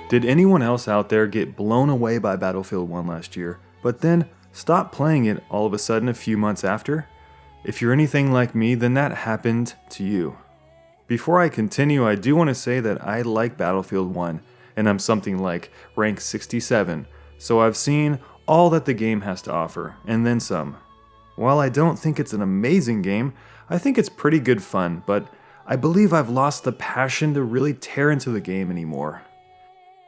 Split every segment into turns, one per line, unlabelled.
Did anyone else out there get blown away by Battlefield 1 last year, but then stop playing it all of a sudden a few months after? If you're anything like me, then that happened to you. Before I continue, I do want to say that I like Battlefield 1, and I'm something like rank 67, so I've seen all that the game has to offer, and then some. While I don't think it's an amazing game, I think it's pretty good fun, but I believe I've lost the passion to really tear into the game anymore.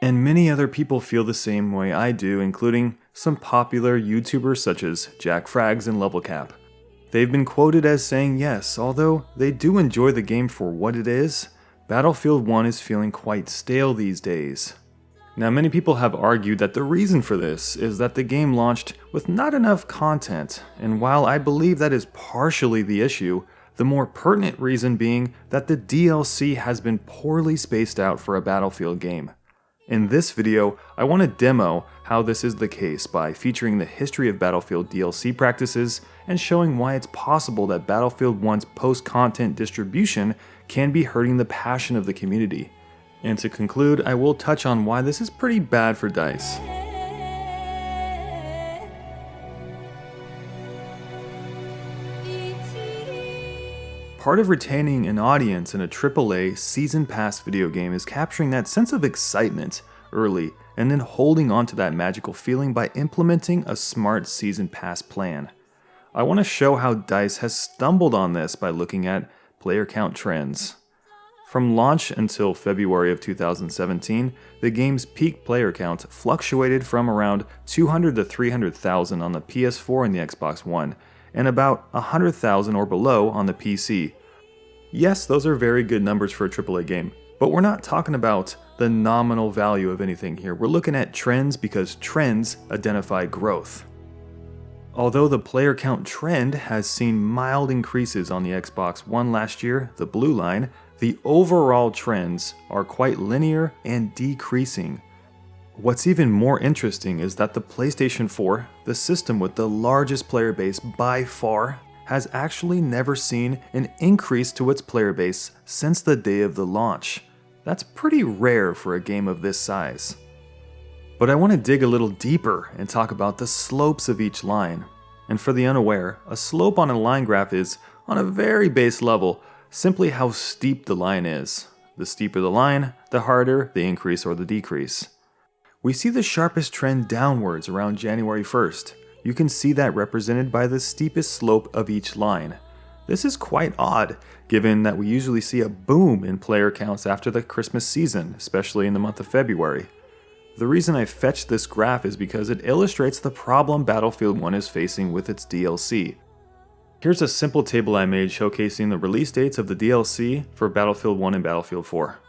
And many other people feel the same way I do, including some popular YouTubers such as Jack Frags and Levelcap. They've been quoted as saying yes, although they do enjoy the game for what it is, Battlefield 1 is feeling quite stale these days. Now, many people have argued that the reason for this is that the game launched with not enough content, and while I believe that is partially the issue, the more pertinent reason being that the DLC has been poorly spaced out for a Battlefield game. In this video, I want to demo how this is the case by featuring the history of Battlefield DLC practices and showing why it's possible that Battlefield 1's post-content distribution can be hurting the passion of the community. And to conclude, I will touch on why this is pretty bad for DICE. Part of retaining an audience in a AAA Season Pass video game is capturing that sense of excitement early and then holding on to that magical feeling by implementing a smart Season Pass plan. I want to show how DICE has stumbled on this by looking at player count trends. From launch until February of 2017, the game's peak player count fluctuated from around 200 to 300,000 on the PS4 and the Xbox One, and about 100,000 or below on the PC. Yes, those are very good numbers for a AAA game, but we're not talking about the nominal value of anything here. We're looking at trends because trends identify growth. Although the player count trend has seen mild increases on the Xbox One last year, the blue line, the overall trends are quite linear and decreasing. What's even more interesting is that the PlayStation 4, the system with the largest player base by far, has actually never seen an increase to its player base since the day of the launch. That's pretty rare for a game of this size. But I want to dig a little deeper and talk about the slopes of each line. And for the unaware, a slope on a line graph is, on a very base level, simply how steep the line is. The steeper the line, the harder the increase or the decrease. We see the sharpest trend downwards around January 1st. You can see that represented by the steepest slope of each line. This is quite odd, given that we usually see a boom in player counts after the Christmas season, especially in the month of February. The reason I fetched this graph is because it illustrates the problem Battlefield 1 is facing with its DLC. Here's a simple table I made showcasing the release dates of the DLC for Battlefield 1 and Battlefield 4.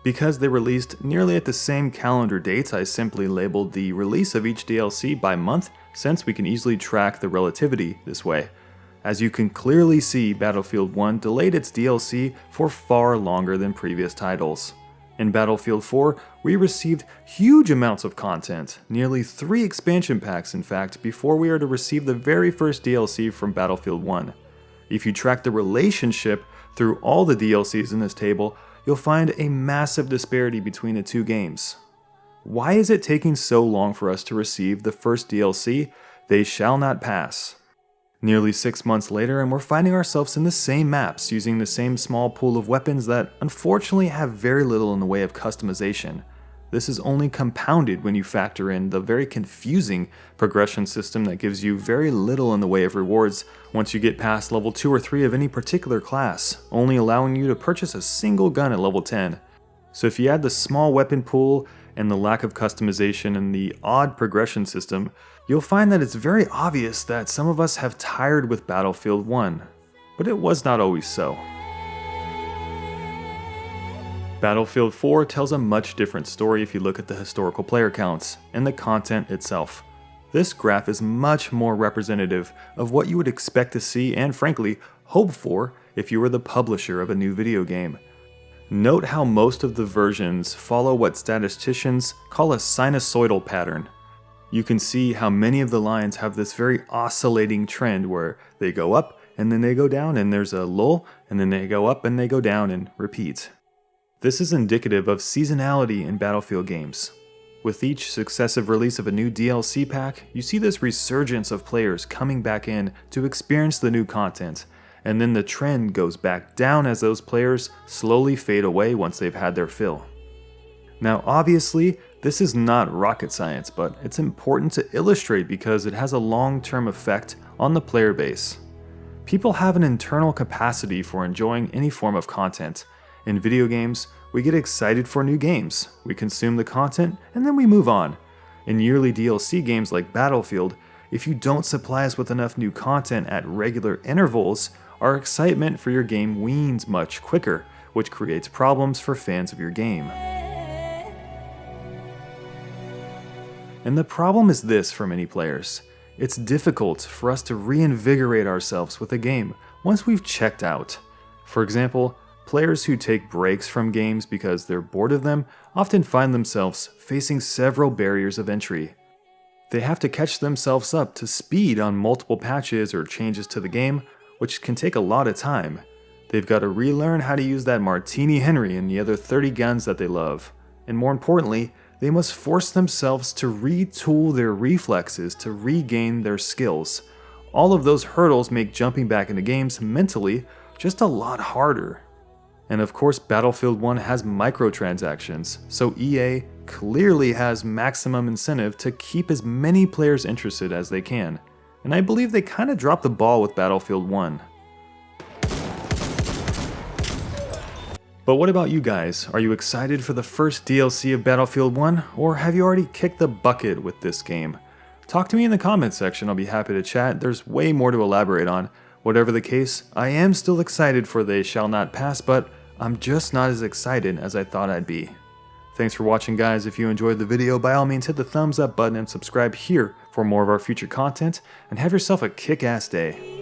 Because they released nearly at the same calendar dates, I simply labeled the release of each DLC by month, since we can easily track the relativity this way. As you can clearly see, Battlefield 1 delayed its DLC for far longer than previous titles. In Battlefield 4, we received huge amounts of content, nearly 3 expansion packs in fact, before we are to receive the very first DLC from Battlefield 1. If you track the relationship through all the DLCs in this table, you'll find a massive disparity between the two games. Why is it taking so long for us to receive the first DLC? They shall not pass. Nearly 6 months later, and we're finding ourselves in the same maps using the same small pool of weapons that unfortunately have very little in the way of customization. This is only compounded when you factor in the very confusing progression system that gives you very little in the way of rewards once you get past level 2 or 3 of any particular class, only allowing you to purchase a single gun at level 10. So if you add the small weapon pool and the lack of customization and the odd progression system, you'll find that it's very obvious that some of us have tired with Battlefield 1. But it was not always so. Battlefield 4 tells a much different story if you look at the historical player counts and the content itself. This graph is much more representative of what you would expect to see and frankly, hope for if you were the publisher of a new video game. Note how most of the versions follow what statisticians call a sinusoidal pattern. You can see how many of the lines have this very oscillating trend where they go up and then they go down and there's a lull and then they go up and they go down and repeat. This is indicative of seasonality in Battlefield games. With each successive release of a new DLC pack, you see this resurgence of players coming back in to experience the new content, and then the trend goes back down as those players slowly fade away once they've had their fill. Now obviously, this is not rocket science, but it's important to illustrate because it has a long-term effect on the player base. People have an internal capacity for enjoying any form of content. In video games, we get excited for new games, we consume the content, and then we move on. In yearly DLC games like Battlefield, if you don't supply us with enough new content at regular intervals, our excitement for your game wanes much quicker, which creates problems for fans of your game. And the problem is this for many players. It's difficult for us to reinvigorate ourselves with a game once we've checked out. For example, players who take breaks from games because they're bored of them often find themselves facing several barriers of entry. They have to catch themselves up to speed on multiple patches or changes to the game, which can take a lot of time. They've got to relearn how to use that Martini Henry and the other 30 guns that they love. And more importantly, they must force themselves to retool their reflexes to regain their skills. All of those hurdles make jumping back into games mentally just a lot harder. And of course, Battlefield 1 has microtransactions, so EA clearly has maximum incentive to keep as many players interested as they can. And I believe they kinda dropped the ball with Battlefield 1. But what about you guys? Are you excited for the first DLC of Battlefield 1, or have you already kicked the bucket with this game? Talk to me in the comments section, I'll be happy to chat. There's way more to elaborate on. Whatever the case, I am still excited for They Shall Not Pass, but I'm just not as excited as I thought I'd be. Thanks for watching, guys. If you enjoyed the video, by all means hit the thumbs up button and subscribe here for more of our future content, and have yourself a kick-ass day.